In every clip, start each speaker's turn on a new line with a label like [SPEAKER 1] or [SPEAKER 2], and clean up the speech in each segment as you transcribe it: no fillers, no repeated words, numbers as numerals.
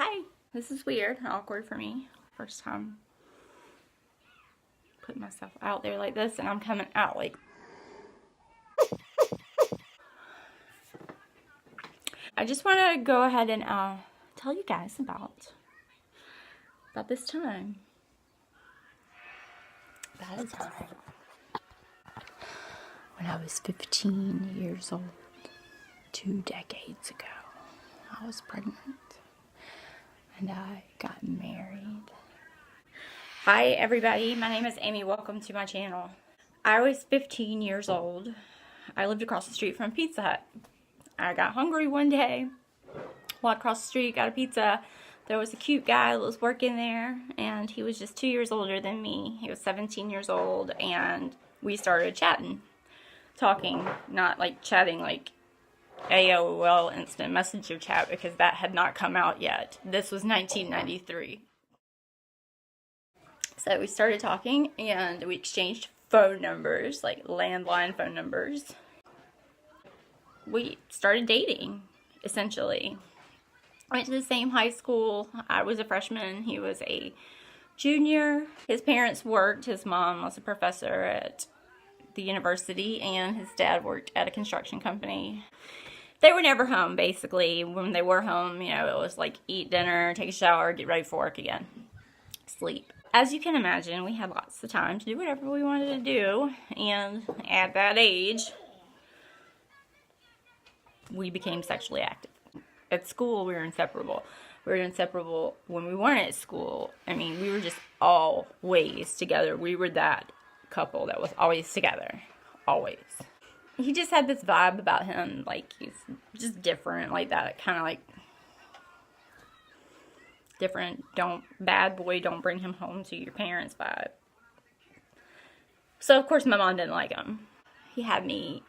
[SPEAKER 1] Hi, this is weird and awkward for me. First time putting myself out there like this, and I'm coming out like... I just want to go ahead and tell you guys about this time. About a time when I was 15 years old, 2 decades ago. I was pregnant and I got married. Hi everybody, my name is Amy. Welcome to my channel. I was 15 years old. I lived across the street from Pizza Hut. I got hungry one day, walked across the street, got a pizza. There was a cute guy that was working there, and he was just 2 years older than me. He was 17 years old, and we started chatting. Talking, not like chatting like AOL Instant Messenger chat, because that had not come out yet. This was 1993. So we started talking, and we exchanged phone numbers, like landline phone numbers. We started dating, essentially. Went to the same high school. I was a freshman. He was a junior. His parents worked. His mom was a professor at the university, and his dad worked at a construction company. They were never home, basically. When they were home, you know, it was like eat dinner, take a shower, get ready for work again, sleep. As you can imagine, we had lots of time to do whatever we wanted to do, and at that age, we became sexually active. At school, we were inseparable. We were inseparable when we weren't at school. I mean, we were just always together. We were that couple that was always together. Always. He just had this vibe about him, like, he's just different, like that, kind of like, different, bad boy, don't bring him home to your parents vibe. So, of course, my mom didn't like him. He had me...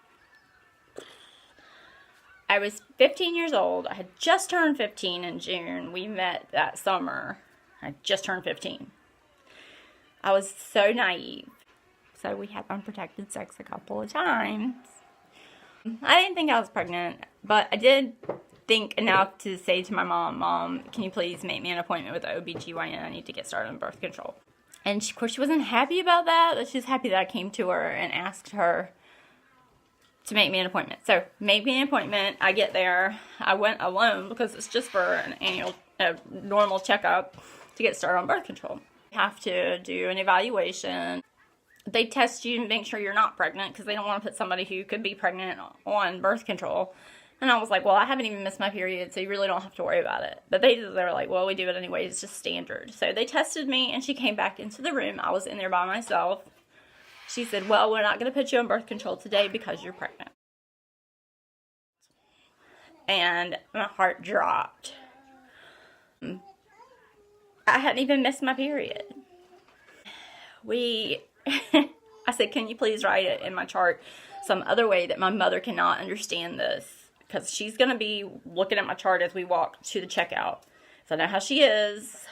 [SPEAKER 1] I was 15 years old. I had just turned 15 in June. We met that summer. I just turned 15. I was so naive. So we had unprotected sex a couple of times. I didn't think I was pregnant, but I did think enough to say to my mom, Mom, can you please make me an appointment with the OBGYN? I need to get started on birth control. And of course she wasn't happy about that, but she was happy that I came to her and asked her to make me an appointment. So, make me an appointment. I get there. I went alone because it's just for an annual, normal checkup to get started on birth control. You have to do an evaluation. They test you and make sure you're not pregnant because they don't want to put somebody who could be pregnant on birth control. And I was like, well, I haven't even missed my period, so you really don't have to worry about it. But they were like, well, we do it anyway. It's just standard. So they tested me, and she came back into the room. I was in there by myself. She said, well, we're not going to put you on birth control today because you're pregnant. And my heart dropped. I hadn't even missed my period. I said, can you please write it in my chart some other way that my mother cannot understand this? Because she's going to be looking at my chart as we walk to the checkout. So I know how she is.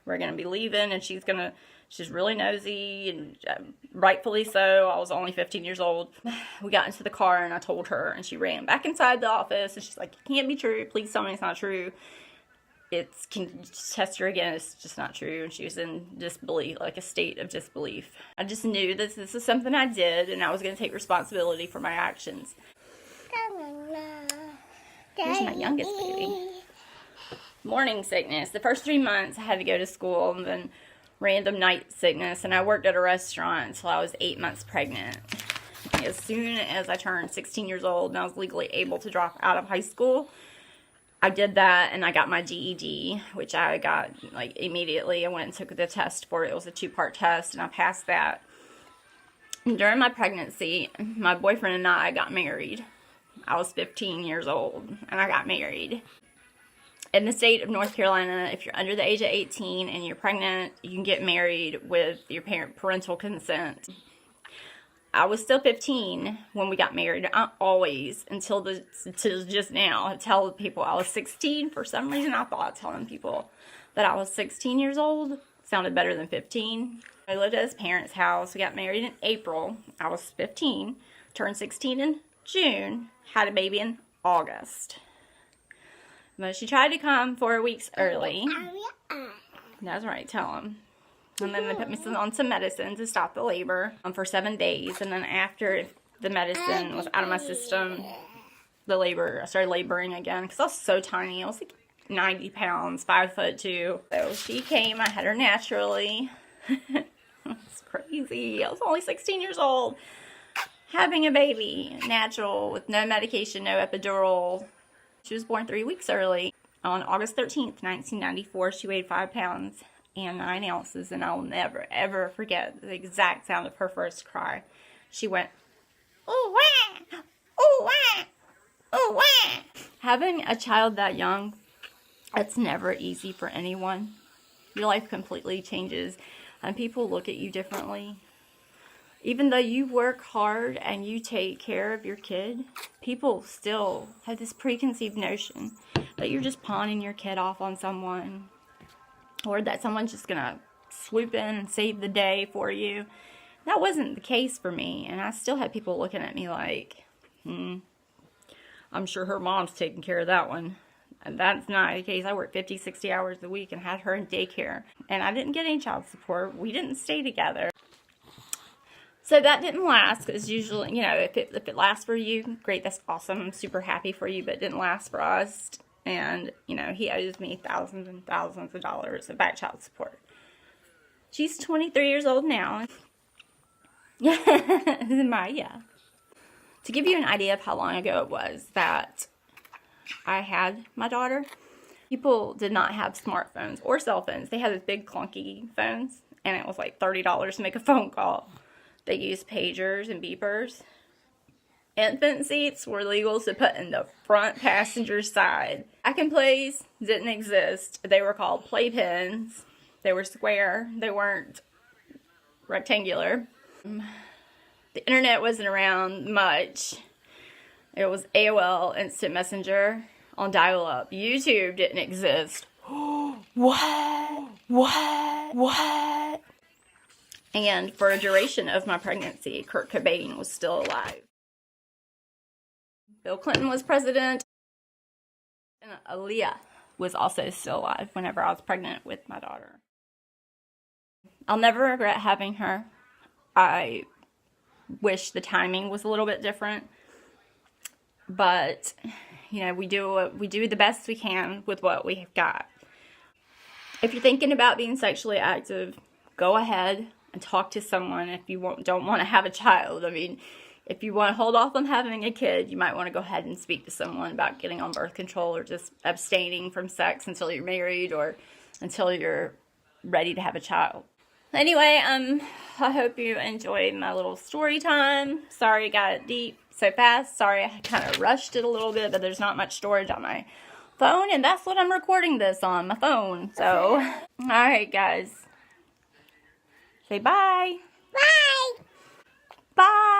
[SPEAKER 1] We're going to be leaving, and she's really nosy, and rightfully so. I was only 15 years old. We got into the car, and I told her, and she ran back inside the office, and she's like, it can't be true. Please tell me it's not true. Can you just test her again? It's just not true. And she was in disbelief, like a state of disbelief. I just knew this is something I did, and I was going to take responsibility for my actions. Here's my youngest baby. Morning sickness. The first 3 months, I had to go to school, and then random night sickness, and I worked at a restaurant until I was 8 months pregnant. As soon as I turned 16 years old and I was legally able to drop out of high school, I did that, and I got my GED, which I got like immediately. I went and took the test for it. It was a 2-part test, and I passed that. And during my pregnancy, my boyfriend and I got married. I was 15 years old, and I got married. In the state of North Carolina, if you're under the age of 18 and you're pregnant, you can get married with your parental consent. I was still 15 when we got married. I always, until just now, tell people I was 16. For some reason, I thought telling people that I was 16 years old sounded better than 15. I lived at his parents' house. We got married in April. I was 15. Turned 16 in June. Had a baby in August. But she tried to come 4 weeks early. That's right, tell him. And then they put me on some medicine to stop the labor for 7 days. And then after the medicine was out of my system, I started laboring again. Because I was so tiny. I was like 90 pounds, 5'2". So she came. I had her naturally. It's crazy. I was only 16 years old. Having a baby, natural, with no medication, no epidural. She was born 3 weeks early. On August 13th, 1994, she weighed 5 pounds and 9 ounces, and I'll never, ever forget the exact sound of her first cry. She went, "Ooh, wah! Ooh, wah! Ooh, wah!" Having a child that young, it's never easy for anyone. Your life completely changes, and people look at you differently. Even though you work hard and you take care of your kid, people still have this preconceived notion that you're just pawning your kid off on someone, or that someone's just going to swoop in and save the day for you. That wasn't the case for me, and I still had people looking at me like, I'm sure her mom's taking care of that one. And that's not the case. I worked 50, 60 hours a week and had her in daycare, and I didn't get any child support. We didn't stay together. So that didn't last, because usually, you know, if it lasts for you, great, that's awesome. I'm super happy for you, but it didn't last for us. And, you know, he owes me thousands and thousands of dollars of back child support. She's 23 years old now. Maya. To give you an idea of how long ago it was that I had my daughter, people did not have smartphones or cell phones. They had those big clunky phones, and it was like $30 to make a phone call. They used pagers and beepers. Infant seats were legal to put in the front passenger side. Pack and plays didn't exist. They were called playpens. They were square. They weren't rectangular. The internet wasn't around much. It was AOL Instant Messenger on dial-up. YouTube didn't exist. What? And for a duration of my pregnancy, Kurt Cobain was still alive. Bill Clinton was president. And Aaliyah was also still alive whenever I was pregnant with my daughter. I'll never regret having her. I wish the timing was a little bit different. But, you know, we do the best we can with what we have got. If you're thinking about being sexually active, go ahead and talk to someone if you don't want to have a child. I mean, if you want to hold off on having a kid, you might want to go ahead and speak to someone about getting on birth control, or just abstaining from sex until you're married, or until you're ready to have a child. Anyway, I hope you enjoyed my little story time. Sorry it got deep so fast. Sorry I kind of rushed it a little bit, but there's not much storage on my phone, and that's what I'm recording this on, my phone. So, alright guys. Say bye.
[SPEAKER 2] Bye.
[SPEAKER 1] Bye.